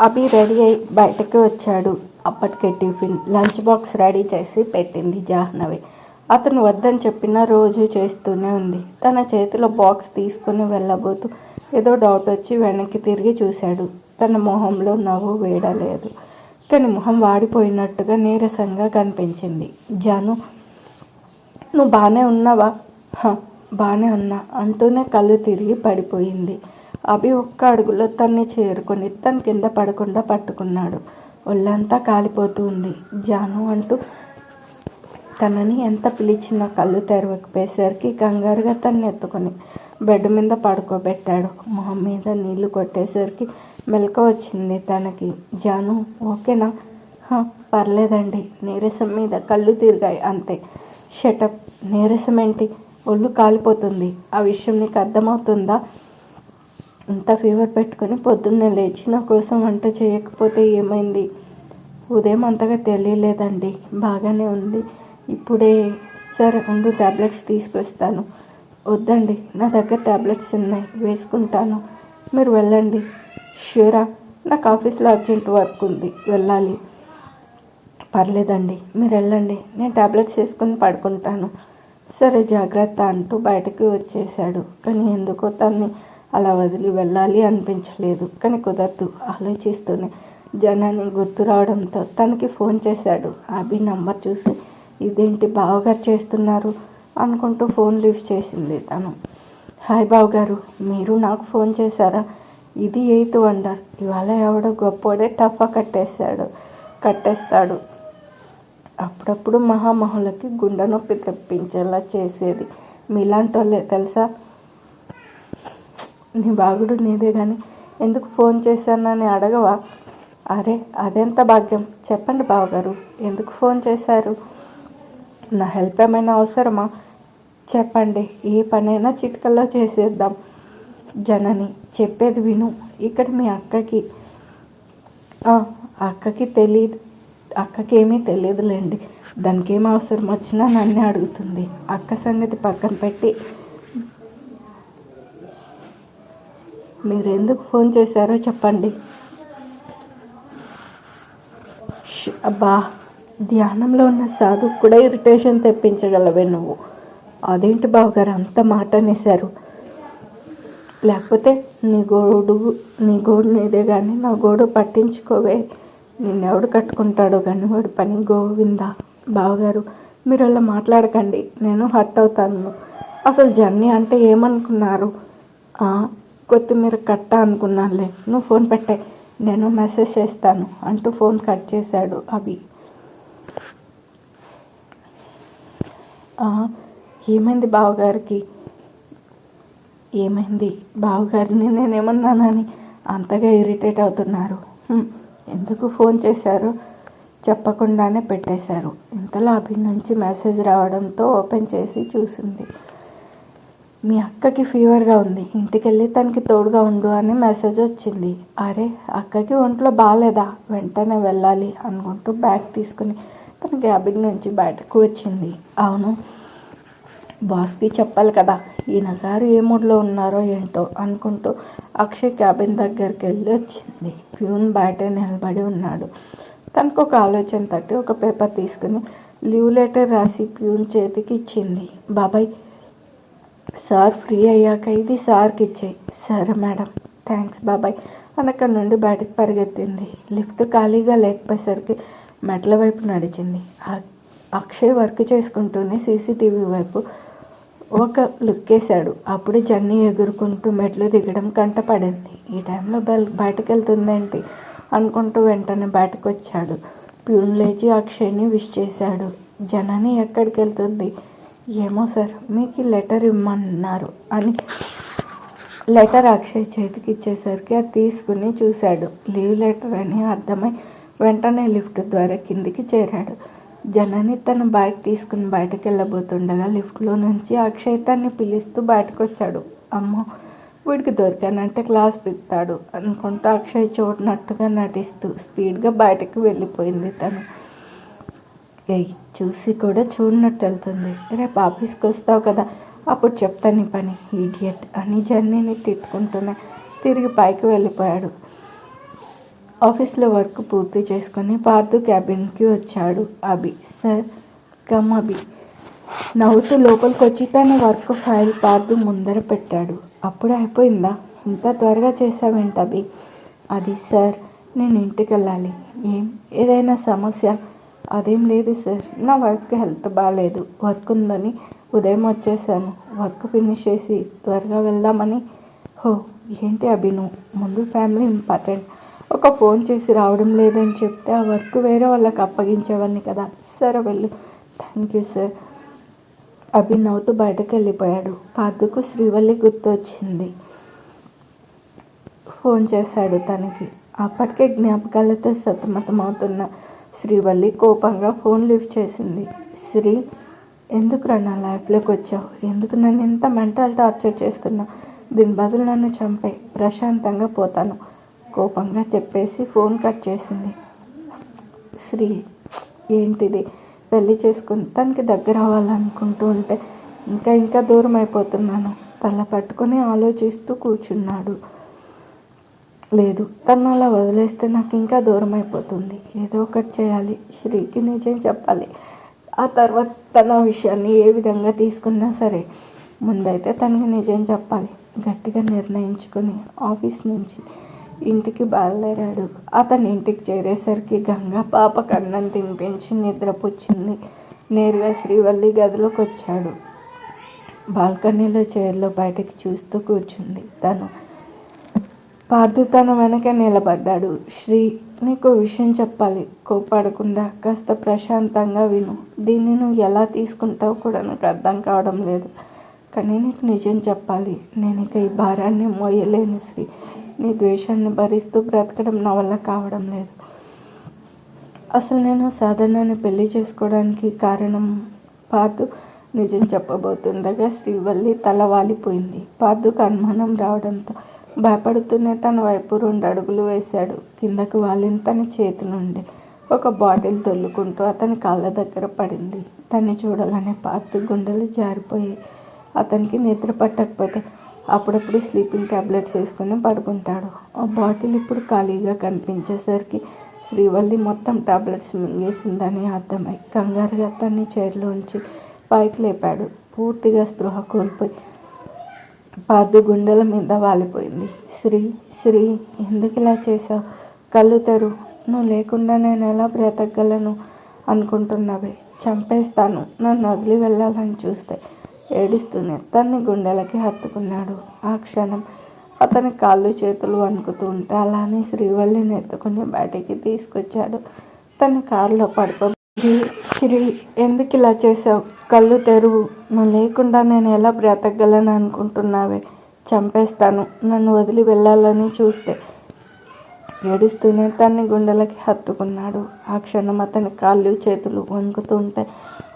అభి ready అయి బయటకు వచ్చాడు. అప్పటికే టిఫిన్, లంచ్ బాక్స్ రెడీ చేసి పెట్టింది జాహ్నవి. అతను వద్దని చెప్పినా రోజు చేస్తూనే ఉంది. తన చేతిలో బాక్స్ తీసుకుని వెళ్ళబోతూ ఏదో డౌట్ వచ్చి వెనక్కి తిరిగి చూశాడు. తన మొహంలో నవ్వు వేయలేదు, కానీ మొహం వాడిపోయినట్టుగా నీరసంగా కనిపించింది. జాను, నువ్వు బాగానే ఉన్నావా? బాగానే ఉన్నా అంటూనే కళ్ళు తిరిగి పడిపోయింది. అభి ఒక్క అడుగులో తన్ని చేరుకొని తన కింద పడకుండా పట్టుకున్నాడు. ఒళ్ళంతా కాలిపోతూ ఉంది. జాను అంటూ తనని ఎంత పిలిచినా కళ్ళు తెరవకపోయేసరికి కంగారుగా తన్ని ఎత్తుకొని బెడ్ మీద పడుకోబెట్టాడు. మొహం మీద నీళ్లు కొట్టేసరికి మెలకువ వచ్చింది తనకి. జాను ఓకేనా? పర్లేదండి. నీరసం మీద కళ్ళు తిరిగాయి అంతే. షటప్. నీరసం ఏంటి? ఒళ్ళు కాలిపోతుంది. ఆ విషయం నీకు అర్థమవుతుందా? ఇంత ఫీవర్ పెట్టుకుని పొద్దున్నే లేచి నా కోసం వంట చేయకపోతే ఏమైంది? ఉదయం అంతగా తెలియలేదండి. బాగానే ఉంది ఇప్పుడే. సరే ఉండు, ట్యాబ్లెట్స్ తీసుకొస్తాను. వద్దండి, నా దగ్గర ట్యాబ్లెట్స్ ఉన్నాయి, వేసుకుంటాను. మీరు వెళ్ళండి. ష్యూరా? నాకు ఆఫీస్లో అర్జెంట్ వర్క్ ఉంది, వెళ్ళాలి. పర్లేదండి, మీరు వెళ్ళండి, నేను ట్యాబ్లెట్స్ వేసుకొని పడుకుంటాను. సరే జాగ్రత్త అంటూ బయటకు వచ్చేశాడు. కానీ ఎందుకో తన్ని అలా వదిలి వెళ్ళాలి అనిపించలేదు. కానీ కుదరదు. ఆలోచిస్తూనే జనాన్ని గుర్తు రావడంతో తనకి ఫోన్ చేశాడు. అభి నంబర్ చూసి ఇదేంటి బావగారు చేస్తున్నారు అనుకుంటూ ఫోన్ లిఫ్ట్ చేసింది తను. హాయ్ బావగారు, మీరు నాకు ఫోన్ చేశారా? ఇది 8th వండర్. ఇవాళ ఎవడో గొప్పోడే టఫా కట్టేస్తాడు. అప్పుడప్పుడు మహామహులకి గుండె నొప్పి తెప్పించేలా చేసేది మీలాంటి వాళ్ళే తెలుసా. నీ బాగుడు నీదే కానీ ఎందుకు ఫోన్ చేశానని అడగవా? అరే అదెంత భాగ్యం. చెప్పండి బావగారు, ఎందుకు ఫోన్ చేశారు? నా హెల్ప్ ఏమైనా అవసరమా? చెప్పండి, ఏ పనైనా చిటికల్లో చేసేద్దాం. జనని చెప్పేది విను. ఇక్కడ మీ అక్కకి ఏమీ తెలియదులేండి. దానికి ఏం అవసరం వచ్చినా నన్నే అడుగుతుంది. అక్క సంగతి పక్కన పెట్టి మీరు ఎందుకు ఫోన్ చేశారో చెప్పండి. అబ్బా, ధ్యానంలో ఉన్న సాధు కూడా ఇరిటేషన్ తెప్పించగలవే నువ్వు. అదేంటి బావగారు అంత మాట అనేశారు? లేకపోతే నీ గోడు నీదే కానీ నా గోడు పట్టించుకోవే. నిన్నెవడు కట్టుకుంటాడో కానీ వాడు పని గోవిందా. బావగారు మీరు అలా మాట్లాడకండి, నేను హర్ట్ అవుతాను. అసలు జర్నీ అంటే ఏమనుకున్నారు? కొత్తిమీర కట్ట అనుకున్నానులే. నువ్వు ఫోన్ పెట్టే, నేను మెసేజ్ చేస్తాను అంటూ ఫోన్ కట్ చేశాడు అభి. ఏమైంది బావగారికి? ఏమైంది బావగారిని నేనేమన్నానని అంతగా ఇరిటేట్ అవుతున్నారు? ఎందుకు ఫోన్ చేశారు చెప్పకుండానే పెట్టేశారు. ఇంతలో అభి నుంచి మెసేజ్ రావడంతో ఓపెన్ చేసి చూసింది. మీ అక్కకి ఫీవర్గా ఉంది, ఇంటికి వెళ్ళి తనకి తోడుగా ఉండు అని మెసేజ్ వచ్చింది. అరే అక్కకి ఒంట్లో బాగాలేదా? వెంటనే వెళ్ళాలి అనుకుంటూ బ్యాగ్ తీసుకుని తన క్యాబిన్ నుంచి బయటకు వచ్చింది. అవును, బాస్కి చెప్పాలి కదా, ఈయన గారు ఏ మూడ్లో ఉన్నారో ఏంటో అనుకుంటూ అక్షయ్ క్యాబిన్ దగ్గరికి వెళ్ళి వచ్చింది. ప్యూన్ బయట నిలబడి ఉన్నాడు. తనకు ఒక ఆలోచన తట్టి ఒక పేపర్ తీసుకుని లీవ్ లెటర్ రాసి ప్యూన్ చేతికి ఇచ్చింది. బాబాయ్, సార్ ఫ్రీ అయ్యాక ఇది సార్కి ఇచ్చాయి. సరే మేడం, థ్యాంక్స్ బాబాయ్ అని అక్కడి నుండి బయటకు పరిగెత్తింది. లిఫ్ట్ ఖాళీగా లేకపోయేసరికి మెట్ల వైపు నడిచింది. అక్షయ్ వర్క్ చేసుకుంటూనే సీసీటీవీ వైపు ఒక లుక్ వేశాడు. అప్పుడు జర్నీ ఎగురుకుంటూ మెట్లు దిగడం కంటపడింది. ఈ టైంలో బయటకు వెళ్తుందేంటి అనుకుంటూ వెంటనే బయటకు వచ్చాడు. ప్యూన్ లేచి అక్షయ్ని విష్ చేశాడు. జనని ఎక్కడికి వెళ్తుంది? ఏమో సార్, మీకు లెటర్ ఇమ్మన్నారు అని లెటర్ అక్షయ్ చేతికి ఇచ్చేసరికి అది తీసుకుని చూశాడు. లీవ్ లెటర్ అని అర్థమై వెంటనే లిఫ్ట్ ద్వారా కిందికి చేరాడు. జనని తన బైక్ తీసుకుని బయటకు వెళ్ళబోతుండగా లిఫ్ట్లో నుంచి అక్షయ్ తన్ని పిలుస్తూ బయటకు వచ్చాడు. అమ్మో, వీడికి దొరికానంటే క్లాస్ పిస్తాడు అనుకుంటూ అక్షయ్ చూడనట్టుగా నటిస్తూ స్పీడ్గా బయటకు వెళ్ళిపోయింది. తను చూసి కూడా చూడనట్టు వెళ్తుంది. రేపు ఆఫీస్కి వస్తావు కదా, అప్పుడు చెప్తాను నీ పని ఈడియట్ అని జర్నీని తిట్టుకుంటూనే తిరిగి పైకి వెళ్ళిపోయాడు. ఆఫీస్లో వర్క్ పూర్తి చేసుకొని పార్థు క్యాబిన్కి వచ్చాడు. అభి, సార్ కమ్ అభి. నవ్వుతూ లోపలికి వచ్చి తన వర్క్ ఫైల్ పార్థు ముందర పెట్టాడు. అప్పుడే అయిపోయిందా? ఇంత త్వరగా చేసావేంటి అభి? అది సార్, నేను ఇంటికి వెళ్ళాలి. ఏదైనా సమస్య? అదేం లేదు సార్, నా వైఫ్కి హెల్త్ బాగాలేదు, వర్క్ ఉందని ఉదయం వచ్చేసాను. వర్క్ ఫినిష్ చేసి త్వరగా వెళ్దామని. హో, ఏంటి అభి నువ్వు? ముందు ఫ్యామిలీ ఇంపార్టెంట్. ఒక ఫోన్ చేసి రావడం లేదని చెప్తే ఆ వర్క్ వేరే వాళ్ళకి అప్పగించేవాడిని కదా. సరే వెళ్ళు. Thank you sir. అభి నవ్వుతూ బయటకు వెళ్ళిపోయాడు. పార్థుకు శ్రీవల్లి గుర్తొచ్చింది. ఫోన్ చేశాడు తనకి. అప్పటికే జ్ఞాపకాలతో సతమతమవుతున్న శ్రీవల్లి కోపంగా ఫోన్ లిఫ్ట్ చేసింది. శ్రీ, ఎందుకురా నా లైఫ్లోకి వచ్చావు? ఎందుకు నన్ను ఇంత మెంటల్ టార్చర్ చేస్తున్నావు? దీని బదులు నన్ను చంపే, ప్రశాంతంగా పోతాను, కోపంగా చెప్పేసి ఫోన్ కట్ చేసింది. శ్రీ, ఏంటిది? పెళ్లి చేసుకుని తనకి దగ్గర అవ్వాలనుకుంటూ ఉంటే ఇంకా దూరం అయిపోతున్నాను. తల పట్టుకొని ఆలోచిస్తూ కూర్చున్నాడు. లేదు, తను అలా వదిలేస్తే నాకు ఇంకా దూరం అయిపోతుంది. ఏదో ఒకటి చేయాలి. శ్రీకి నిజం చెప్పాలి. ఆ తర్వాత తన విషయాన్ని ఏ విధంగా తీసుకున్నా సరే ముందైతే తనకి నిజం చెప్పాలి. గట్టిగా నిర్ణయించుకుని ఆఫీస్ నుంచి ఇంటికి బయలుదేరాడు. అతని ఇంటికి చేరేసరికి గంగ పాపకు అన్నం తినిపించి నిద్రపుచ్చింది. నేరుగా శ్రీవల్లి గదిలోకి వచ్చాడు. బాల్కనీలో చైర్లో బయటకు చూస్తూ కూర్చుంది తను. పార్థు తన వెనక నిలబడ్డాడు. శ్రీ, నీకు విషయం చెప్పాలి. కోపాడకుండా కాస్త ప్రశాంతంగా విను. దీన్ని నువ్వు ఎలా తీసుకుంటావు కూడా నాకు అర్థం కావడం లేదు. కానీ నీకు నిజం చెప్పాలి. నేను ఇక ఈ భారాన్ని మోయలేను శ్రీ. నీ ద్వేషాన్ని భరిస్తూ బ్రతకడం నా వల్ల కావడం లేదు. అసలు నేను సాధారణాన్ని పెళ్లి చేసుకోవడానికి కారణం. పార్థు నిజం చెప్పబోతుండగా శ్రీవల్లి తల వాలిపోయింది. పార్థుకు అనుమానం రావడంతో భయపడుతూనే తన వైపు 2 అడుగులు వేశాడు. కిందకు వాలిన తన చేతి నుండి ఒక బాటిల్ తొల్లుకుంటూ అతని కాళ్ళ దగ్గర పడింది. తన్ని చూడగానే పార్థు గుండెలు జారిపోయి అతనికి నిద్ర పట్టకపోతే అప్పుడప్పుడు స్లీపింగ్ ట్యాబ్లెట్స్ వేసుకొని పడుకుంటాడు. ఆ బాటిల్ ఇప్పుడు ఖాళీగా కనిపించేసరికి శ్రీవల్లి మొత్తం టాబ్లెట్స్ మింగేసిందని అర్థమై కంగారుగా తన్ని చైర్లోంచి పైకి లేపాడు. పూర్తిగా స్పృహ కోల్పోయి పార్థు గుండెల మీద వాలిపోయింది. శ్రీ, ఎందుకు ఇలా చేసావు? కళ్ళు తెరు. నువ్వు లేకుండా నేను ఎలా బ్రతకగలను అనుకుంటున్నావే? చంపేస్తాను. నన్ను వదిలి వెళ్ళాలని చూస్తే ఏడుస్తూనే తన్ని గుండెలకి హత్తుకున్నాడు. ఆ క్షణం అతని కాళ్ళు చేతులు వణుకుతూ ఉంటే అలానే శ్రీవల్లిని ఎత్తుకుని బయటికి తీసుకొచ్చాడు. తన కారులో శ్రీ, ఎందుకు ఇలా చేసావు? కళ్ళు తెరువు. నువ్వు లేకుండా నేను ఎలా బ్రతకగలను అనుకుంటున్నావే? చంపేస్తాను. నన్ను వదిలి వెళ్ళాలని చూస్తే ఏడుస్తూనే తన్ని గుండెలకి హత్తుకున్నాడు. ఆ క్షణం అతని కాళ్ళు చేతులు వణుకుతూ ఉంటే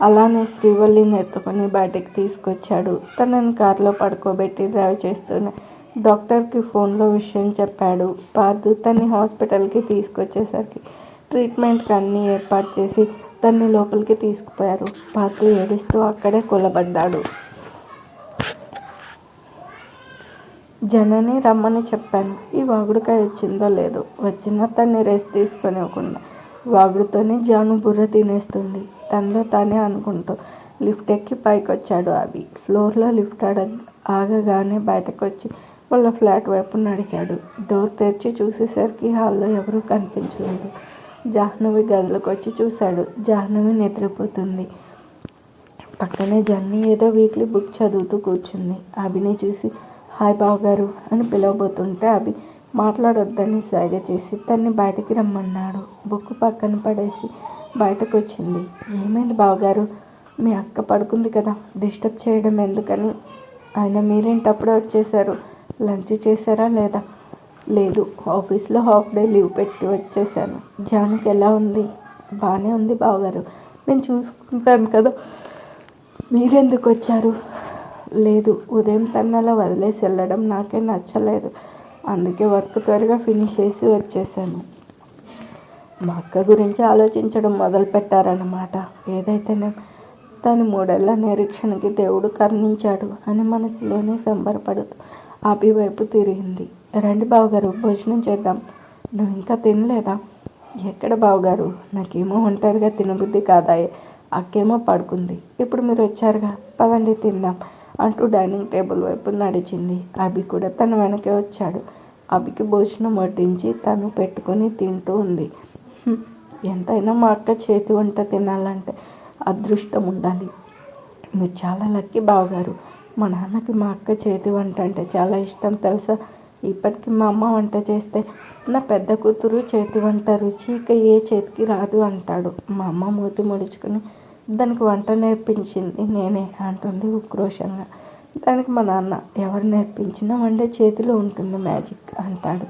అలానే శ్రీవల్లిని ఎత్తుకొని బయటికి తీసుకొచ్చాడు. తనని కారులో పడుకోబెట్టి డ్రైవ్ చేస్తూనే డాక్టర్కి ఫోన్లో విషయం చెప్పాడు. పార్థు తన్ని హాస్పిటల్కి తీసుకొచ్చేసరికి ట్రీట్మెంట్కి అన్నీ ఏర్పాటు చేసి తన్ని లోపలికి తీసుకుపోయారు. పార్థు ఏడుస్తూ అక్కడే కూలబడ్డాడు. జనని రమ్మని చెప్పాను. ఈ వాగుడుకాయ వచ్చిందో లేదో, వచ్చినా తన్ని రెస్ట్ తీసుకొనివ్వకుండా వాగుడుతోనే జాను బుర్ర తినేస్తుంది తనలో తానే అనుకుంటూ లిఫ్ట్ ఎక్కి పైకి వచ్చాడు. అవి ఫ్లోర్లో లిఫ్ట్ ఆగగానే బయటకు వచ్చి వాళ్ళ ఫ్లాట్ వైపు నడిచాడు. డోర్ తెరిచి చూసేసరికి హాల్లో ఎవరూ కనిపించలేదు. జాహ్నవి గదిలోకి వచ్చి చూశాడు. జాహ్నవి నిద్రపోతుంది. పక్కనే జన్ని ఏదో వీక్లీ బుక్ చదువుతూ కూర్చుంది. అభిని చూసి హాయ్ బావగారు అని పిలవబోతుంటే అభి మాట్లాడొద్దని సైగ చేసి తన్ని బయటికి రమ్మన్నాడు. బుక్ పక్కన పడేసి బయటకు వచ్చింది. ఏమైంది బావగారు? మీ అక్క పడుకుంది కదా, డిస్టర్బ్ చేయడం ఎందుకని? ఆయన మీరేంటప్పుడే వచ్చేసారు? లంచ్ చేశారా లేదా? లేదు, ఆఫీస్లో హాఫ్ డే లీవ్ పెట్టి వచ్చేసాను. జానుకి ఎలా ఉంది? బాగానే ఉంది బావగారు, నేను చూసుకుంటాను కదా. మీరెందుకు వచ్చారు? లేదు, ఉదయం తనలా వదిలేసి వెళ్ళడం నాకే నచ్చలేదు. అందుకే వర్క్ త్వరగా ఫినిష్ చేసి వచ్చేసాను. మా అక్క గురించి ఆలోచించడం మొదలుపెట్టారన్నమాట. ఏదైతేనే తను 3 ఏళ్ల నిరీక్షణకి దేవుడు కరుణించాడు అని మనసులోనే సంబరపడుతూ అభి వైపు తిరిగింది. రండి బావగారు, భోజనం చేద్దాం. నువ్వు ఇంకా తినలేదా? ఎక్కడ బావగారు, నాకేమో ఒంటరిగా తినబుద్ధి కాదాయే, అక్కేమో పడుకుంది. ఇప్పుడు మీరు వచ్చారుగా, పదండి తిందాం అంటూ డైనింగ్ టేబుల్ వైపు నడిచింది. అభి కూడా తన వెనకే వచ్చాడు. అభికి భోజనం వడ్డించి తను పెట్టుకొని తింటూ ఉంది. ఎంతైనా మా అక్క చేతి వంట తినాలంటే అదృష్టం ఉండాలి. మీరు చాలా లక్కీ బావగారు. మా నాన్నకి మా అక్క చేతి వంట అంటే చాలా ఇష్టం తెలుసా. ఇప్పటికీ మా అమ్మ వంట చేస్తే నా పెద్ద కూతురు చేతి వంట రుచి ఇక ఏ చేతికి రాదు అంటాడు. మా అమ్మ మూతి ముడుచుకుని దానికి వంట నేర్పించింది నేనే అంటుంది ఉక్రోషంగా. దానికి మా నాన్న ఎవరు నేర్పించినా వండే చేతిలో ఉంటుంది మ్యాజిక్ అంటాడు.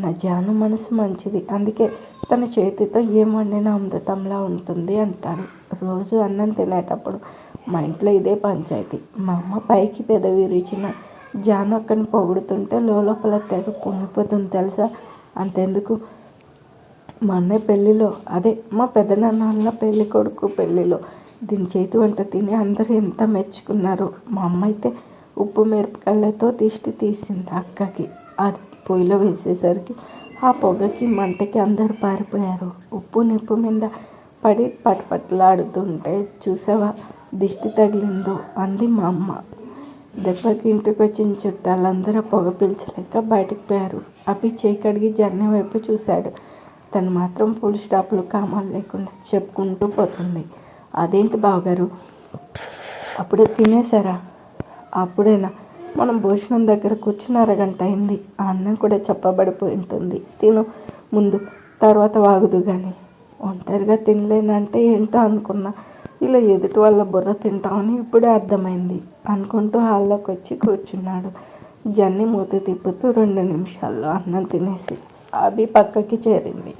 నా జాను మనసు మంచిది, అందుకే తన చేతితో ఏం వండినా అమృతంలా ఉంటుంది అంటాడు. రోజు అన్నం తినేటప్పుడు మా ఇంట్లో ఇదే పంచాయతీ. మా అమ్మ పైకి పెదవి విరిచిన జాను అక్కని పొగుడుతుంటే లోపల తెగ పొంగిపోతుంది తెలుసా. అంతెందుకు, మా అన్నయ్య పెళ్ళిలో, అదే మా పెద్దనాన్న వాళ్ళ పెళ్ళి కొడుకు పెళ్ళిలో దీని చేతి వంట తిని అందరూ ఎంత మెచ్చుకున్నారు. మా అమ్మ అయితే ఉప్పు మిరపకాయలతో దిష్టి తీసింది అక్కకి. అది పొయ్యిలో వేసేసరికి ఆ పొగకి మంటకి అందరూ పారిపోయారు. ఉప్పు నిప్పు మీద పడి పటపట్లాడుతుంటే చూసావా దిష్టి తగిలిందో అంది మా అమ్మ. దెబ్బకి ఇంటికి వచ్చిన చుట్టాలందరూ పొగ పీల్చలేక బయటకు పోయారు. అవి చేయి కడిగి జర్నీ వైపు చూశాడు. తను మాత్రం ఫుల్ స్టాప్లు కామాలు లేకుండా చెప్పుకుంటూ పోతుంది. అదేంటి బావగారు, అప్పుడే తినేసారా? అప్పుడేనా? మనం భోజనం దగ్గర కూర్చుని అరగంట అయింది. ఆ అన్నం కూడా చెప్పబడిపోయి ఉంటుంది. తిను ముందు, తర్వాత వాగుదు కానీ. ఒంటరిగా తినలేనంటే ఏంటో అనుకున్నా, ఇలా ఎదుటి వాళ్ళ బుర్ర తింటామని ఇప్పుడే అర్థమైంది అనుకుంటూ హాల్లోకి వచ్చి కూర్చున్నాడు. జన్ని మూత తిప్పుతూ 2 నిమిషాల్లో అన్నం తినేసి అభి పక్కకి చేరింది.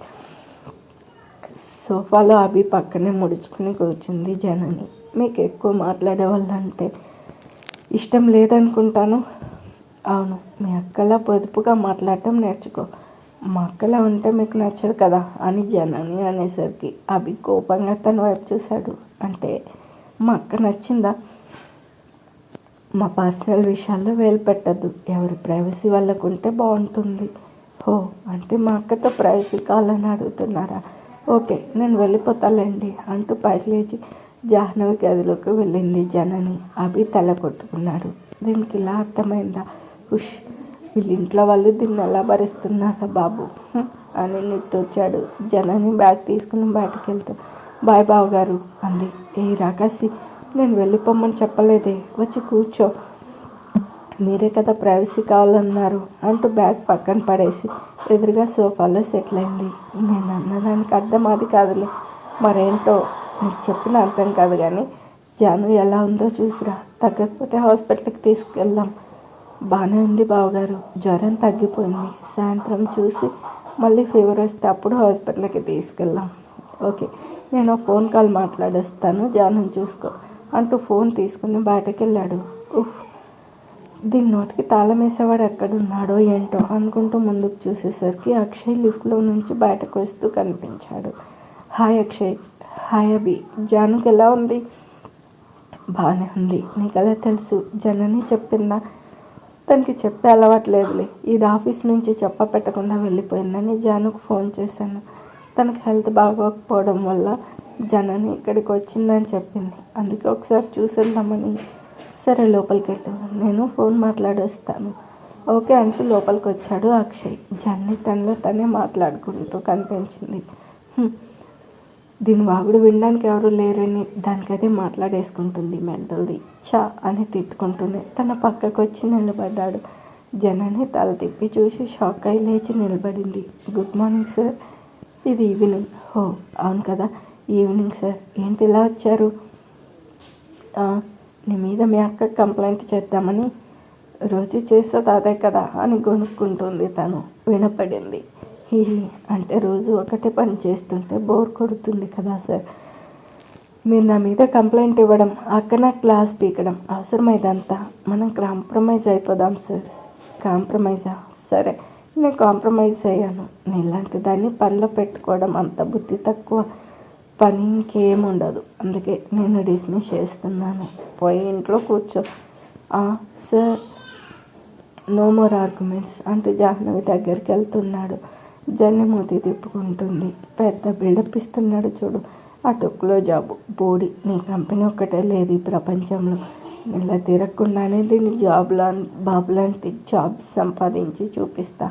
సోఫాలో అభి పక్కనే ముడుచుకుని కూర్చుంది జనని. మీకు ఎక్కువ మాట్లాడే వాళ్ళంటే ఇష్టం లేదనుకుంటాను. అవును, మీ అక్కలా పొదుపుగా మాట్లాడటం నేర్చుకో. మా అక్కలా ఉంటే మీకు నచ్చదు కదా అని జనని అనేసరికి అభి కోపంగా తన వైపు చూశాడు. అంటే మా అక్క నచ్చిందా? మా పర్సనల్ విషయాల్లో వేలు పెట్టద్దు. ఎవరి ప్రైవసీ వాళ్ళకు ఉంటే బాగుంటుంది. ఓ, అంటే మా అక్కతో ప్రైవసీ కావాలని అడుగుతున్నారా? ఓకే, నేను వెళ్ళిపోతాలేండి అంటూ పైకి లేచి జాహ్నవి గదిలోకి వెళ్ళింది జనని. అభి తల కొట్టుకున్నాడు. దీనికి ఇలా అర్థమైందా? హుష్, వీళ్ళింట్లో వాళ్ళు దీన్ని ఎలా భరిస్తున్నారా బాబు అని నిట్టొచ్చాడు. జనని బ్యాగ్ తీసుకుని బయటకు వెళ్తూ బాయ్ బావగారు అంది. ఏ రాకాసి, నేను వెళ్ళిపోమ్మని చెప్పలేదే, వచ్చి కూర్చో. మీరే కదా ప్రైవసీ కావాలన్నారు అంటూ బ్యాగ్ పక్కన పడేసి ఎదురుగా సోఫాలో సెటిల్ అయింది. నేను అన్నదానికి అర్థం అది కాదులే, మరేంటో నీకు చెప్పిన అర్థం కాదు కానీ జాను ఎలా ఉందో చూసిరా, తగ్గకపోతే హాస్పిటల్కి తీసుకెళ్దాం. బాగానే ఉంది బావగారు, జ్వరం తగ్గిపోయింది. సాయంత్రం చూసి మళ్ళీ ఫీవర్ వస్తే అప్పుడు హాస్పిటల్కి తీసుకెళ్దాం. ఓకే, నేను ఫోన్ కాల్ మాట్లాడేస్తాను, జాను చూసుకో అంటూ ఫోన్ తీసుకుని బయటకు వెళ్ళాడు. ఉఫ్, దీని నోటికి తాళం వేసేవాడు ఎక్కడున్నాడో ఏంటో అనుకుంటూ ముందుకు చూసేసరికి అక్షయ్ లిఫ్ట్లో నుంచి బయటకు వస్తూ కనిపించాడు. హాయ్ అక్షయ్. హాయ్ అభి. జానుకి ఎలా ఉంది? బాగానే ఉంది. నీకు ఎలా తెలుసు? జనని చెప్పిందా? తనకి చెప్పే అలవాట్లేదులే, ఇది ఆఫీస్ నుంచి చెప్ప పెట్టకుండా వెళ్ళిపోయిందని జానుకు ఫోన్ చేశాను. తనకి హెల్త్ బాగోకపోవడం వల్ల జనని ఇక్కడికి వచ్చిందని చెప్పింది, అందుకే ఒకసారి చూసేద్దామని. సరే లోపలికి వెళ్ళు, నేను ఫోన్ మాట్లాడేస్తాను. ఓకే అంటూ లోపలికి వచ్చాడు అక్షయ్. జన్ని తనలో తనే మాట్లాడుకుంటూ కనిపించింది. దీని వాగుడు వినడానికి ఎవరు లేరని దానికైతే మాట్లాడేసుకుంటుంది మెంటల్ది చా అని తిట్టుకుంటూనే తన పక్కకు వచ్చి నిలబడ్డాడు. జనని తల తిప్పి చూసి షాక్ అయి లేచి నిలబడింది. Good morning sir. ఇది ఈవినింగ్. హో అవును కదా, ఈవినింగ్ సార్. ఏంటి ఇలా వచ్చారు? నీ మీద మీ అక్క కంప్లైంట్ చేద్దామని. రోజు చేస్తుంది అదే కదా అని కొనుక్కుంటుంది తను. వినపడింది. అంటే రోజు ఒకటే పని చేస్తుంటే బోర్ కొడుతుంది కదా సార్. మీరు నా మీద కంప్లైంట్ ఇవ్వడం, అక్క నా క్లాస్ పీకడం అవసరమైదంతా. మనం కాంప్రమైజ్ అయిపోదాం సార్. కాంప్రమైజా? సరే, నేను కాంప్రమైజ్ అయ్యాను. నీలాంటి దాన్ని పనిలో పెట్టుకోవడం అంత బుద్ధి తక్కువ పని ఇంకేముండదు. అందుకే నేను డిస్మిస్ చేస్తున్నాను. పోయి ఇంట్లో కూర్చో. సార్, నో మోర్ ఆర్గ్యుమెంట్స్ అంటూ జాహ్నవి దగ్గరికి వెళ్తున్నాడు. జన్ని మూతి తిప్పుకుంటుంది. పెద్ద బిల్డప్ ఇస్తున్నాడు చూడు, ఆ టొక్కులో జాబు బోడి. నీ కంపెనీ ఒక్కటే లేదు ఈ ప్రపంచంలో. ఇలా తిరగకుండానే దీన్ని బాబు లాంటి జాబ్ సంపాదించి చూపిస్తా.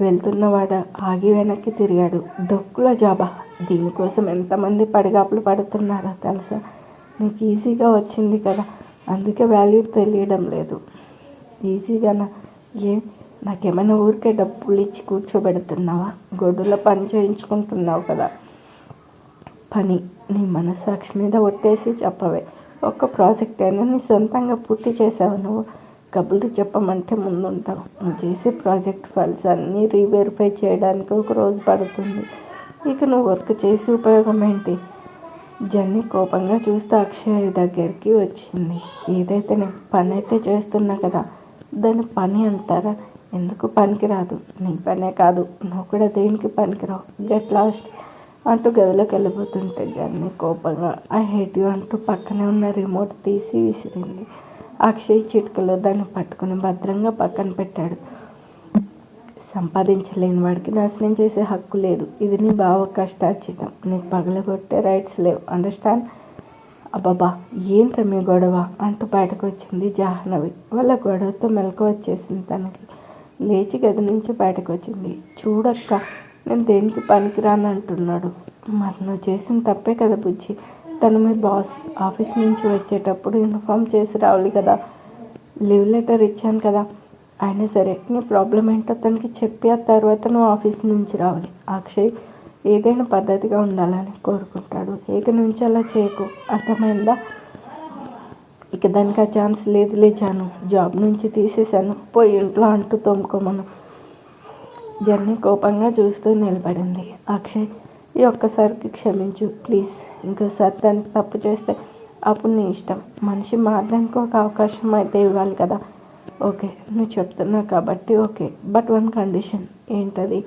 వెళ్తున్నవాడు ఆగి వెనక్కి తిరిగాడు. డొక్కులో జాబా? దీనికోసం ఎంతమంది పడిగాపులు పడుతున్నారో తెలుసా? నీకు ఈజీగా వచ్చింది కదా, అందుకే వాల్యూ తెలియడం లేదు. ఈజీగానా? నాకేమైనా ఊరికే డబ్బులు ఇచ్చి కూర్చోబెడుతున్నావా? గొడ్డులో పని చేయించుకుంటున్నావు కదా. పని నీ మనస్సాక్షి మీద ఒట్టేసి చెప్పవే. ఒక్క ప్రాజెక్ట్ అయినా నీ సొంతంగా పూర్తి చేసావు నువ్వు? కబుర్లు చెప్పమంటే ముందుంటావు. నువ్వు చేసే ప్రాజెక్ట్ ఫైల్స్ అన్నీ రీవెరిఫై చేయడానికి ఒక రోజు పడుతుంది. ఇక నువ్వు వర్క్ చేసి ఉపయోగం ఏంటి? జన్ని కోపంగా చూస్తూ అక్షయ్ దగ్గరికి వచ్చింది. ఏదైతే నేను పని అయితే చేస్తున్నా కదా, దాన్ని పని అంటారా? ఎందుకు పనికిరాదు? నీ పనే కాదు, నువ్వు కూడా దేనికి పనికిరావు. గెట్ లాస్ట్ అంటూ గదిలోకి వెళ్ళిపోతుంటే జన్ని కోపంగా ఐ హేట్ యూ అంటూ పక్కనే ఉన్న రిమోట్ తీసి విసిరింది. అక్షయ్ చిటికలో దాన్ని పట్టుకుని భద్రంగా పక్కన పెట్టాడు. సంపాదించలేని వాడికి నాశనం చేసే హక్కు లేదు. ఇది నీ బావ కష్టార్జితం. నీకు పగలగొట్టే రైట్స్ లేవు. అండర్స్టాండ్? అబ్బాబా ఏంట్రా మీ గొడవ అంటూ బయటకు వచ్చింది జాహ్నవి. వాళ్ళ గొడవతో మెలకు వచ్చేసింది తనకి. లేచి గది నుంచి బయటకు వచ్చింది. చూడక్క, నేను దేనికి పనికిరాను అంటున్నాడు. మరి నువ్వు చేసిన తప్పే కదా బుజ్జి. తను మీ బాస్. ఆఫీస్ నుంచి వచ్చేటప్పుడు ఇన్ఫామ్ చేసి రావాలి కదా. లీవ్ లెటర్ ఇచ్చాను కదా. అయినా సరే నీ ప్రాబ్లం ఏంటో తనకి చెప్పి ఆ తర్వాత నువ్వు ఆఫీస్ నుంచి రావాలి. అక్షయ్ ఏదైనా పద్ధతిగా ఉండాలని కోరుకుంటాడు. ఇక నుంచి అలా చేయకు, అర్థమైందా? ఇక దానికి ఆ ఛాన్స్ లేదు లేచాను. జాబ్ నుంచి తీసేశాను. పోయి ఇంట్లో అంటూ తోముకోమను. జన్ని కోపంగా చూస్తూ నిలబడింది. అక్షయ్ ఈ ఒక్కసారికి క్షమించు ప్లీజ్. ఇంకోసారి దానికి తప్పు చేస్తే అప్పుడు నీ ఇష్టం. మనిషి మారడానికి ఒక అవకాశం అయితే ఇవ్వాలి కదా. ఓకే, నువ్వు చెప్తున్నావు కాబట్టి ఓకే. But one condition. ఏంటది?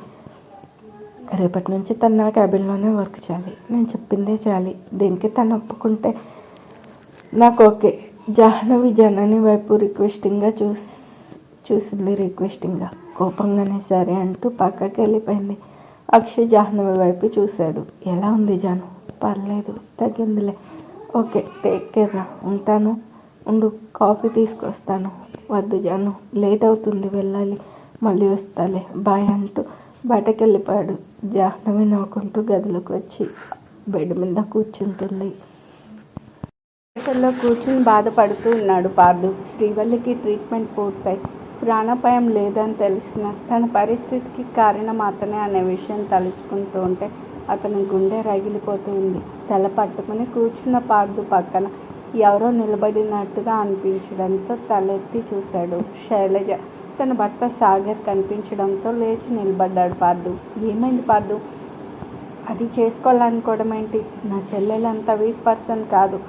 రేపటి నుంచి తను నా క్యాబిన్లోనే వర్క్ చేయాలి. నేను చెప్పిందే చేయాలి. దీనికి తను ఒప్పుకుంటే నాకు ఓకే. జాహ్నవి జనని వైపు రిక్వెస్టింగ్గా చూసింది. రిక్వెస్టింగ్గా కోపంగానే సరే అంటూ పక్కకి వెళ్ళిపోయింది. అక్షయ్ జాహ్నవి వైపు చూశాడు. ఎలా ఉంది జాను? పర్లేదు, తగ్గిందిలే. ఓకే, టేక్ కేర్ రా. ఉంటాను. ఉండు, కాఫీ తీసుకొస్తాను. వద్దు జాను, లేట్ అవుతుంది, వెళ్ళాలి. మళ్ళీ వస్తాలే, బాయ్ అంటూ బయటకు వెళ్ళిపోయాడు. జాహ్నవి నవ్వుకుంటూ గదిలోకి వచ్చి బెడ్ మీద కూర్చుంటుంది. హాస్పిటల్లో కూర్చుని బాధపడుతూ ఉన్నాడు పార్దు. శ్రీవల్లికి ట్రీట్మెంట్ పూర్తయి ప్రాణాపాయం లేదని తెలిసిన తన పరిస్థితికి కారణం అతనే అనే విషయం తలుచుకుంటూ ఉంటే అతని గుండె రగిలిపోతూ ఉంది. తల పట్టుకుని కూర్చున్న పార్దు పక్కన ఎవరో నిలబడినట్టుగా అనిపించడంతో తలెత్తి చూశాడు. శైలజ. తన భర్త సాగర్ కనిపించడంతో లేచి నిలబడ్డాడు పార్దు. ఏమైంది పార్దు? అది చేసుకోవాలనుకోవడం ఏంటి? నా చెల్లెలంత వీక్ పర్సన్ కాదు.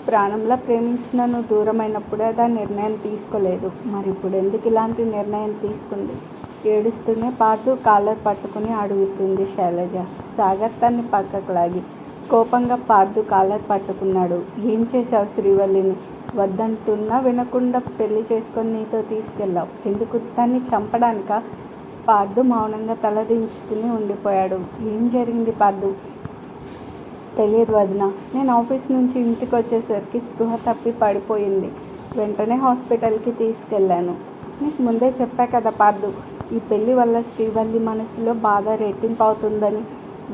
ప్రాణంలో ప్రేమించిన నువ్వు దూరమైనప్పుడే దాని నిర్ణయం తీసుకోలేదు. మరి ఇప్పుడు ఎందుకు ఇలాంటి నిర్ణయం తీసుకుంది? ఏడుస్తూనే పార్దు కాలర్ పట్టుకుని అడుగుతుంది శైలజ. సాగర్ తన్ని పక్కకు లాగి కోపంగా పార్దు కాలర్ పట్టుకున్నాడు. ఏం చేశావు శ్రీవల్లిని? వద్దంటున్నా వినకుండా పెళ్లి చేసుకొని నీతో తీసుకెళ్ళావు. ఎందుకు? దాన్ని చంపడానికా? పార్దు మౌనంగా తలదించుకుని ఉండిపోయాడు. ఏం జరిగింది పార్దు? తెలియదు వదిన. నేను ఆఫీస్ నుంచి ఇంటికి వచ్చేసరికి స్పృహ తప్పి పడిపోయింది. వెంటనే హాస్పిటల్కి తీసుకెళ్ళాను. నీకు ముందే చెప్పా కదా పార్దు, ఈ పెళ్లి వల్ల శ్రీవల్లి మనసులో బాధ రెట్టింపు అవుతుందని.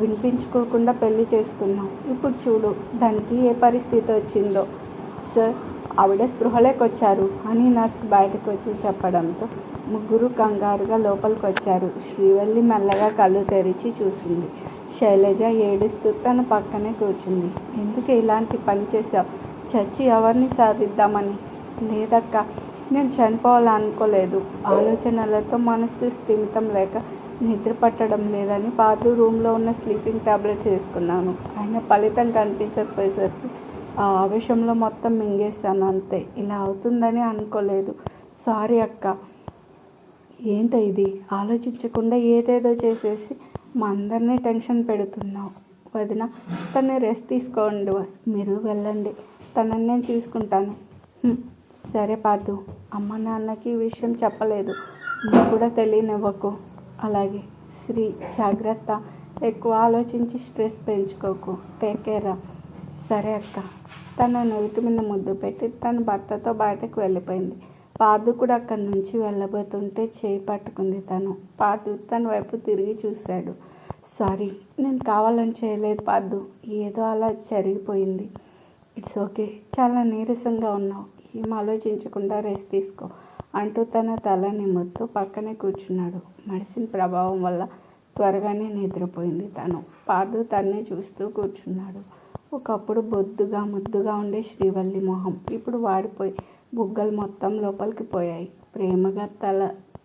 వినిపించుకోకుండా పెళ్లి చేసుకున్నాం. ఇప్పుడు చూడు దానికి ఏ పరిస్థితి వచ్చిందో. సార్, ఆవిడ స్పృహలోకి వచ్చారు అని నర్స్ బయటకు వచ్చి చెప్పడంతో ముగ్గురు కంగారుగా లోపలికి వచ్చారు. శ్రీవల్లి మెల్లగా కళ్ళు తెరిచి చూసింది. శైలజ ఏడుస్తూ తన పక్కనే కూర్చుంది. ఎందుకు ఇలాంటి పని చేశావు? చచ్చి ఎవరిని సాధిద్దామని? లేదక్క, నేను చనిపోవాలనుకోలేదు. ఆలోచనలతో మనసు స్థిమితం లేక నిద్ర పట్టడం లేదని పార్దు రూమ్లో ఉన్న స్లీపింగ్ టాబ్లెట్స్ వేసుకున్నాను. అయినా ఫలితం కనిపించకపోయేసరికి ఆ ఆవేశంలో మొత్తం మింగేశాను అంతే. ఇలా అవుతుందని అనుకోలేదు. సారీ అక్క. ఏంటో ఇది? ఆలోచించకుండా ఏదేదో చేసేసి మా అందరినీ టెన్షన్ పెడుతున్నావు. వదిన, తను రెస్ట్ తీసుకోండి, మీరు వెళ్ళండి. తనని నేను చూసుకుంటాను. సరే పార్దు, అమ్మ నాన్నకి ఈ విషయం చెప్పలేదు. నువ్వు కూడా తెలియనివ్వకు. అలాగే. శ్రీ, జాగ్రత్త, ఎక్కువ ఆలోచించి స్ట్రెస్ పెంచుకోకు, టేక్ కేర్. సరే అక్క. తన నుదుటి మీద ముద్దు పెట్టి తన భర్తతో బయటకు వెళ్ళిపోయింది. పార్దు కూడా అక్కడి నుంచి వెళ్ళబోతుంటే చేయి పట్టుకుంది తను. పార్దు తన వైపు తిరిగి చూశాడు. సారీ, నేను కావాలని చేయలేదు పార్దు, ఏదో అలా జరిగిపోయింది. ఇట్స్ ఓకే, చాలా నీరసంగా ఉన్నావు, ఏం ఆలోచించకుండా రెస్ట్ తీసుకో అంటూ తన తల నిమురుతూ పక్కనే కూర్చున్నాడు. మెడిసిన్ ప్రభావం వల్ల త్వరగానే నిద్రపోయింది తను. పార్దు తన్నే చూస్తూ కూర్చున్నాడు. ఒకప్పుడు బొద్దుగా ముద్దుగా ఉండే శ్రీవల్లి మొహం ఇప్పుడు వాడిపోయి బుగ్గలు మొత్తం లోపలికి పోయాయి. ప్రేమగా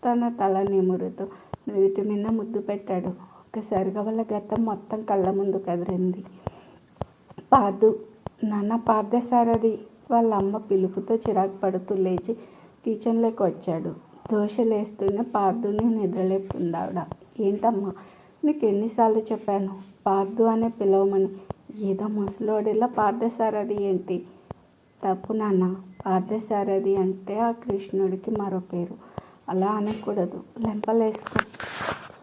తన తల నిమురుతూ నుదుటి మీద ముద్దు పెట్టాడు. ఒక్కసారిగా వాళ్ళ గతం మొత్తం కళ్ళ ముందు కదిలింది. పార్దు, నాన్న పార్థసారథి వాళ్ళ అమ్మ పిలుపుతో చిరాకు పడుతూ లేచి కిచెన్లోకి వచ్చాడు. దోశలేస్తూనే పార్దుని నిద్రలేపుతుంది ఆవిడ. ఏంటమ్మా, నీకు ఎన్నిసార్లు చెప్పాను పార్దు అనే పిలవమని? ఏదో ముసలోడిలా పార్థసారథి ఏంటి? తప్పు నాన్న, పార్థసారథి అంటే ఆ కృష్ణుడికి మరో పేరు, అలా అనకూడదు. లెంపలేసుకో,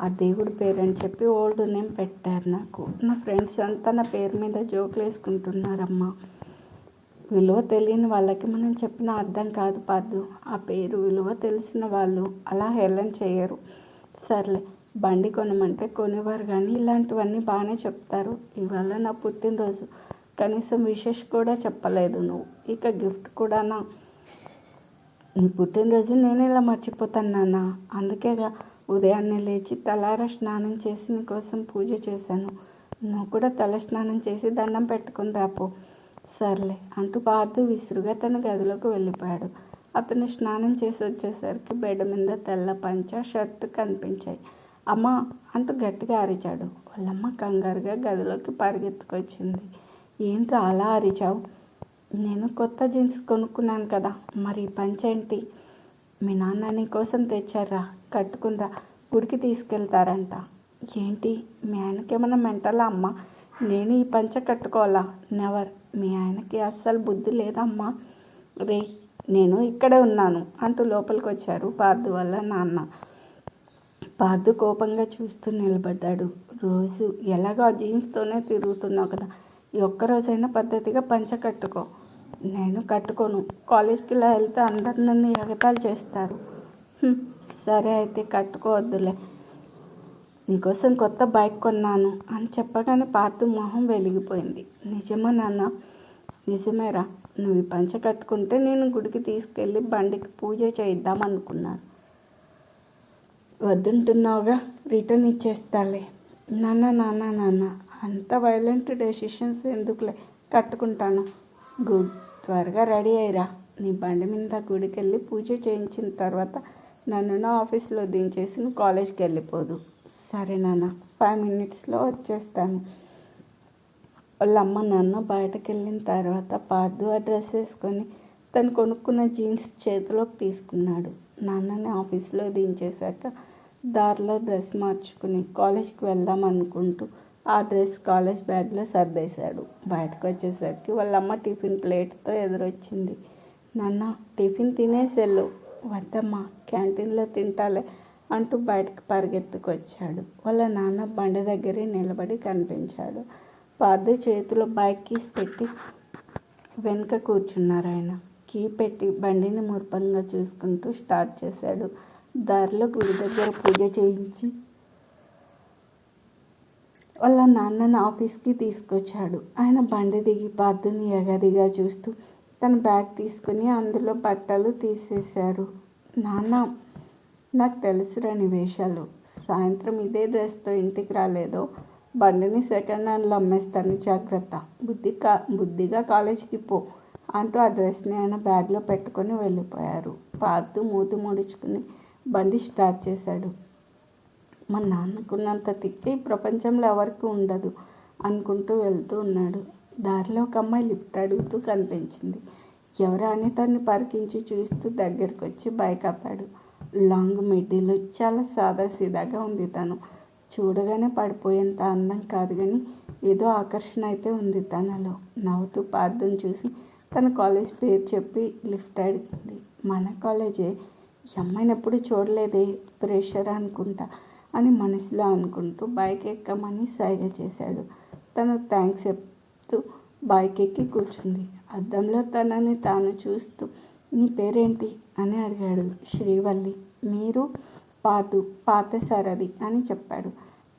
ఆ దేవుడి పేరు అని చెప్పి ఓల్డ్ నేమ్ పెట్టారు నాకు. నా ఫ్రెండ్స్ అంతా నా పేరు మీద జోకులు వేసుకుంటున్నారమ్మా. విలువ తెలియని వాళ్ళకి మనం చెప్పిన అర్థం కాదు పార్దు. ఆ పేరు విలువ తెలిసిన వాళ్ళు అలా హేళన చేయరు. సర్లే, బండి కొనమంటే కొనేవారు, కానీ ఇలాంటివన్నీ బాగానే చెప్తారు. ఇవాళ నా పుట్టినరోజు, కనీసం విషెస్ కూడా చెప్పలేదు నువ్వు, ఇక గిఫ్ట్ కూడానా? నీ పుట్టినరోజు నేను ఇలా మర్చిపోతాను నాన్న. అందుకేగా ఉదయాన్నే లేచి తలారా స్నానం చేసి నీకోసం పూజ చేశాను. నువ్వు కూడా తల స్నానం చేసి దండం పెట్టుకుని రాపో. సర్లే అంటూ పార్దు విసురుగా తన గదిలోకి వెళ్ళిపోయాడు. అతను స్నానం చేసి వచ్చేసరికి బెడ్ మీద తెల్ల పంచ, షర్ట్ కనిపించాయి. అమ్మా అంటూ గట్టిగా అరిచాడు. వాళ్ళమ్మ కంగారుగా గదిలోకి పరిగెత్తుకొచ్చింది. ఏంటి అలా అరిచావు? నేను కొత్త జీన్స్ కొనుక్కున్నాను కదా, మరి పంచ ఏంటి? మీ నాన్న నీ కోసం తెచ్చారా, కట్టుకుందా, గుడికి తీసుకెళ్తారంట. ఏంటి, మీ ఆయనకేమన్నా మెంటలా అమ్మా? నేను ఈ పంచ కట్టుకోవాలా? నెవర్. మీ ఆయనకి అస్సలు బుద్ధి లేదమ్మా. రే, నేను ఇక్కడే ఉన్నాను అంటూ లోపలికి వచ్చారు పార్దు వాళ్ళ నాన్న. పార్దు కోపంగా చూస్తూ నిలబడ్డాడు. రోజు ఎలాగో ఆ జీన్స్తోనే తిరుగుతున్నావు కదా, ఈ ఒక్కరోజైనా పద్ధతిగా పంచ కట్టుకో. నేను కట్టుకోను. కాలేజ్కి ఇలా వెళ్తే అందరు నన్ను ఎగతాళి చేస్తారు. సరే అయితే కట్టుకోవద్దులే, నీకోసం కొత్త బైక్ కొన్నాను అని చెప్పగానే పార్దు మొహం వెలిగిపోయింది. నిజమా నాన్న? నిజమేరా, నువ్వు ఈ పంచ కట్టుకుంటే నేను గుడికి తీసుకెళ్ళి బండికి పూజ చేయిద్దాం అనుకున్నాను. వద్దుంటున్నావుగా, రిటర్న్ ఇచ్చేస్తాలే. నాన్న నాన్న నాన్న అంత వైలెంట్ డెసిషన్స్ ఎందుకులే, కట్టుకుంటాను. గుడ్, త్వరగా రెడీ అయ్యిరా. నీ బండి మీద గుడికి వెళ్ళి పూజ చేయించిన తర్వాత నన్ను నా ఆఫీస్లో దించేసి నువ్వు కాలేజ్కి వెళ్ళిపోదు. సరే నాన్న, 5 minutesలో వచ్చేస్తాను. వాళ్ళ అమ్మ నాన్న బయటకు వెళ్ళిన తర్వాత పార్దు ఆ డ్రెస్ వేసుకొని తను కొనుక్కున్న జీన్స్ చేతిలోకి తీసుకున్నాడు. నాన్నని ఆఫీస్లో దించేశాక దారిలో డ్రెస్ మార్చుకుని కాలేజ్కి వెళ్దాం అనుకుంటూ ఆ డ్రెస్ కాలేజ్ బ్యాగ్లో సర్దేశాడు. బయటకు వచ్చేసరికి వాళ్ళమ్మ టిఫిన్ ప్లేట్తో ఎదురొచ్చింది. నాన్న, టిఫిన్ తినేసెళ్ళు. వద్దమ్మా, క్యాంటీన్లో తింటాలే అంటూ బయటకు పరిగెత్తుకొచ్చాడు. వాళ్ళ నాన్న బండి దగ్గరే నిలబడి కనిపించాడు. పార్దు చేతిలో బైక్ కీస్ పెట్టి వెనుక కూర్చున్నారు ఆయన. కీ పెట్టి బండిని ముర్పంగా చూసుకుంటూ స్టార్ట్ చేశాడు. దారిలో గుడి దగ్గర పూజ చేయించి వాళ్ళ నాన్నని ఆఫీస్కి తీసుకొచ్చాడు. ఆయన బండి దిగి పార్దుని ఎగదిగా చూస్తూ తన బ్యాగ్ తీసుకుని అందులో బట్టలు తీసేశారు. నాన్న, నాకు తెలుసురా నీ వేషాలు. సాయంత్రం ఇదే డ్రెస్తో ఇంటికి రాలేదో బండిని సెకండ్ హ్యాండ్లో అమ్మేస్తాను, జాగ్రత్త. బుద్ధిగా కాలేజీకి పో అంటూ ఆ డ్రెస్ని ఆయన బ్యాగ్లో పెట్టుకొని వెళ్ళిపోయారు. పార్దు మూతి ముడుచుకుని బండి స్టార్ట్ చేశాడు. మా నాన్నకున్నంత తిక్కి ప్రపంచంలో ఎవరికి ఉండదు అనుకుంటూ వెళ్తూ ఉన్నాడు. దారిలో ఒక అమ్మాయి లిఫ్ట్ అడుగుతూ కనిపించింది. ఎవరా అని తన్ని పరికించి చూస్తూ దగ్గరికి వచ్చి బైక్ ఆపాడు. లాంగ్ మిడ్డీలో చాలా సాదాసీదాగా ఉంది తను. చూడగానే పడిపోయేంత అందం కాదు, కానీ ఏదో ఆకర్షణ అయితే ఉంది తనలో. నవ్వుతూ పార్దుని చూసి తన కాలేజ్ పేరు చెప్పి లిఫ్ట్ అడిగింది. మన కాలేజే, ఈ అమ్మాయిని ఎప్పుడు చూడలేదే, ప్రెషర్ అనుకుంటా. అని మనసులో అనుకుంటూ బైక్ ఎక్కమని సైగ చేశాడు. తను థ్యాంక్స్ చెప్తూ బైక్ ఎక్కి కూర్చుంది. అద్దంలో తనని తాను చూస్తూ నీ పేరేంటి అని అడిగాడు. శ్రీవల్లి. మీరు? పార్థసారథి అని చెప్పాడు.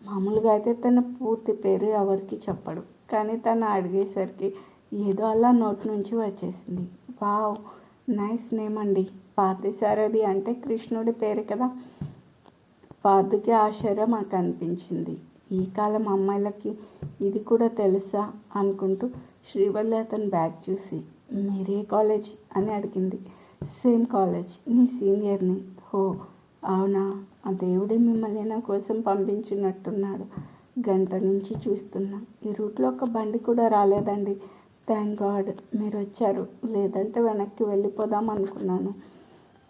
మామూలుగా అయితే తన పూర్తి పేరు ఎవరికి చెప్పడు, కానీ తను అడిగేసరికి ఏదో అలా నోటి నుంచి వచ్చేసింది. వావ్, నైస్ నేమ్ అండి. పార్థసారథి అంటే కృష్ణుడి పేరు కదా. పార్థుకి ఆశ్చర్యం మాకు అనిపించింది. ఈ కాలం అమ్మాయిలకి ఇది కూడా తెలుసా అనుకుంటూ శ్రీవల్లి అతని బ్యాగ్ చూసి మీరే కాలేజ్ అని అడిగింది. సేమ్ కాలేజ్, నీ సీనియర్ని. హో అవునా, ఆ దేవుడే మిమ్మల్ని నా కోసం పంపించినట్టున్నాడు. గంట నుంచి చూస్తున్నా. ఈ రూట్లో ఒక బండి కూడా రాలేదండి. థ్యాంక్ గాడ్ మీరు వచ్చారు, లేదంటే వెనక్కి వెళ్ళిపోదాం అనుకున్నాను.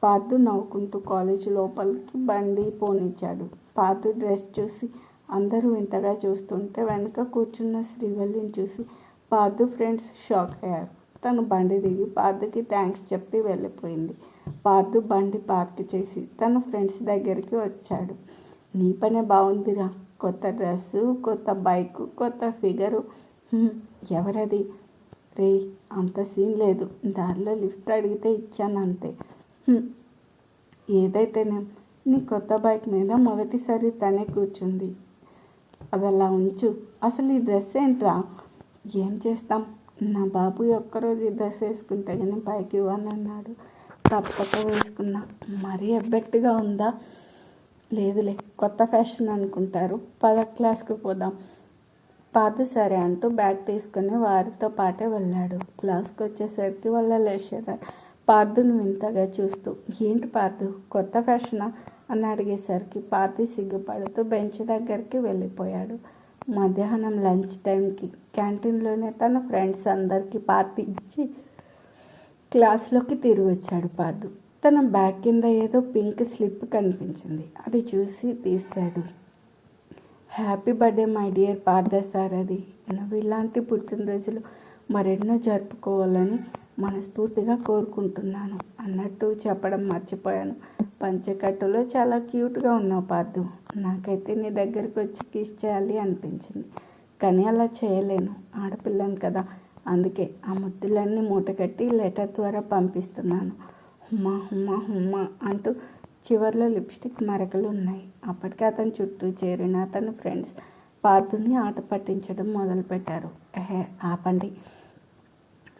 పార్థు నవ్వుకుంటూ కాలేజీ లోపలికి బండి పోనిచ్చాడు. పార్థు డ్రెస్ చూసి అందరూ వింతగా చూస్తుంటే వెనక కూర్చున్న శ్రీవల్లిని చూసి పార్థు ఫ్రెండ్స్ షాక్ అయ్యారు. తను బండి దిగి పార్థుకి థ్యాంక్స్ చెప్పి వెళ్ళిపోయింది. పార్థు బండి పార్క్ చేసి తన ఫ్రెండ్స్ దగ్గరికి వచ్చాడు. నీ పనే బాగుందిరా, కొత్త డ్రెస్సు, కొత్త బైకు, కొత్త ఫిగరు. ఎవరది? రే అంత సీన్ లేదు, దారిలో లిఫ్ట్ అడిగితే ఇచ్చాను అంతే. ఏదైతేనే నీ కొత్త బైక్ మీద మొదటిసారి తనే కూర్చుంది. అది అలా ఉంచు. అసలు ఈ డ్రెస్ ఏంట్రా? ఏం చేస్తాం, నా బాబు ఒక్కరోజు ఈ డ్రెస్ వేసుకుంటే కానీ బైక్ ఇవ్వనన్నాడు. తప్పక వేసుకున్నా. మరీ ఎబ్బెట్టుగా ఉందా? లేదులే, కొత్త ఫ్యాషన్ అనుకుంటారు. 10వ క్లాస్కి పోదాం. పార్థు సరే అంటూ బ్యాగ్ తీసుకుని వారితో పాటే వెళ్ళాడు. క్లాస్కి వచ్చేసరికి వాళ్ళ లెక్చరర్ పార్థును వింతగా చూస్తూ ఏంటి పార్థు, కొత్త ఫ్యాషనా అని అడిగేసరికి పార్థు సిగ్గుపడుతూ బెంచ్ దగ్గరికి వెళ్ళిపోయాడు. మధ్యాహ్నం లంచ్ టైంకి క్యాంటీన్లోనే తన ఫ్రెండ్స్ అందరికీ పార్టీ ఇచ్చి క్లాస్లోకి తిరిగి వచ్చాడు. పార్థు తన బ్యాగ్ కింద ఏదో పింక్ స్లిప్ కనిపించింది. అది చూసి తీశాడు. Happy birthday my dear Parthasarathi. నువ్వు ఇలాంటి పుట్టినరోజులు మరెన్నో జరుపుకోవాలని మనస్ఫూర్తిగా కోరుకుంటున్నాను అన్నట్టు చెప్పడం మర్చిపోయాను. పంచకట్టులో చాలా క్యూట్గా ఉన్నావు పార్థు. నాకైతే నీ దగ్గరికి వచ్చి కిస్ చేయాలి అనిపించింది, కానీ అలా చేయలేను. ఆడపిల్లను కదా, అందుకే ఆ ముద్దులన్నీ మూటకట్టి లెటర్ ద్వారా పంపిస్తున్నాను. హుమ్మా హుమ్మా హుమ్మా అంటూ చివర్లో లిప్స్టిక్ మరకలు ఉన్నాయి. అప్పటికే అతని చుట్టూ చేరిన అతని ఫ్రెండ్స్ పార్థుని ఆట పట్టించడం మొదలుపెట్టారు. ఆపండి,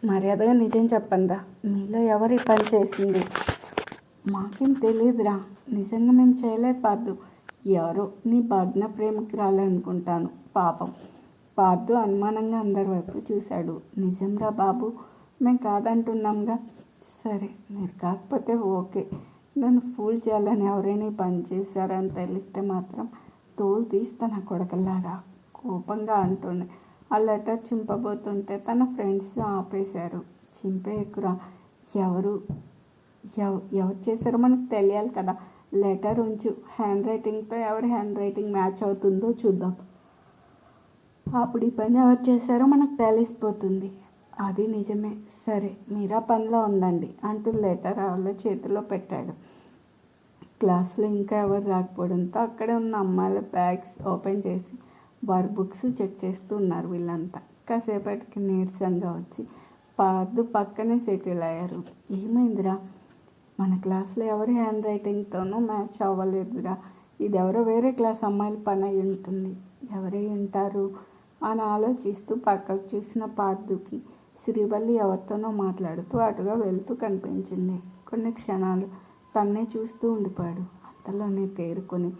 మర్యాదగా నిజం చెప్పండిరా, మీలో ఎవరి పని చేసింది? మాకేం తెలియదురా, నిజంగా మేము చేయలేదు పార్థు. ఎవరో నీ భగ్న ప్రేమికురాలు అనుకుంటాను. పాపం. పార్థు అనుమానంగా అందరి వైపు చూశాడు. నిజంరా బాబు, మేము కాదంటున్నాంగా. సరే, మీరు కాకపోతే ఓకే. నన్ను ఫూల్ చేయాలని ఎవరైనా పని చేశారని తెలిస్తే మాత్రం తోలు తీస్తా నా కొడకల్లారా, కోపంగా అంటూనే ఆ లెటర్ చింపబోతుంటే తన ఫ్రెండ్స్ ఆపేశారు. చింపేయకురా, ఎవరు చేశారో మనకు తెలియాలి కదా. లెటర్ ఉంచు, హ్యాండ్ రైటింగ్తో ఎవరి హ్యాండ్ రైటింగ్ మ్యాచ్ అవుతుందో చూద్దాం. అప్పుడు ఈ పని ఎవరు చేశారో మనకు తెలిసిపోతుంది. అది నిజమే. సరే, మీరా పనిలో ఉండండి అంటూ లెటర్ వాళ్ళ చేతిలో పెట్టాడు. క్లాస్లో ఇంకా ఎవరు రాకపోవడంతో అక్కడే ఉన్న అమ్మాయిల బ్యాగ్స్ ఓపెన్ చేసి వారి బుక్స్ చెక్ చేస్తూ ఉన్నారు. వీళ్ళంతా కాసేపటికి నీరసంగా వచ్చి పార్థు పక్కనే సెటిల్ అయ్యారు. ఏమైందిరా, మన క్లాస్లో ఎవరి హ్యాండ్ రైటింగ్తోనూ మ్యాచ్ అవ్వలేదురా. ఇది ఎవరో వేరే క్లాస్ అమ్మాయిల పని అయి ఉంటుంది. ఎవరై ఉంటారు అని ఆలోచిస్తూ పక్కకు చూసిన పార్థుకి శ్రీవల్లి ఎవరితోనో మాట్లాడుతూ అటుగా వెళ్తూ కనిపించింది. కొన్ని క్షణాలు తన్నే చూస్తూ ఉండిపోయాడు. అంతలోనే తేరుకొని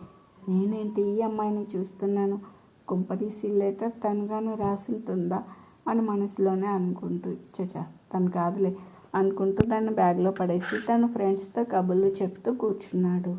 నేనేంటి ఈ అమ్మాయిని చూస్తున్నాను, కుంపదీసి లెటర్ తనగాను రాసుంటుందా అని మనసులోనే అనుకుంటూ చచా తను కాదులే అనుకుంటూ దాన్ని బ్యాగ్లో పడేసి తన ఫ్రెండ్స్తో కబుర్లు చెప్తూ కూర్చున్నాడు.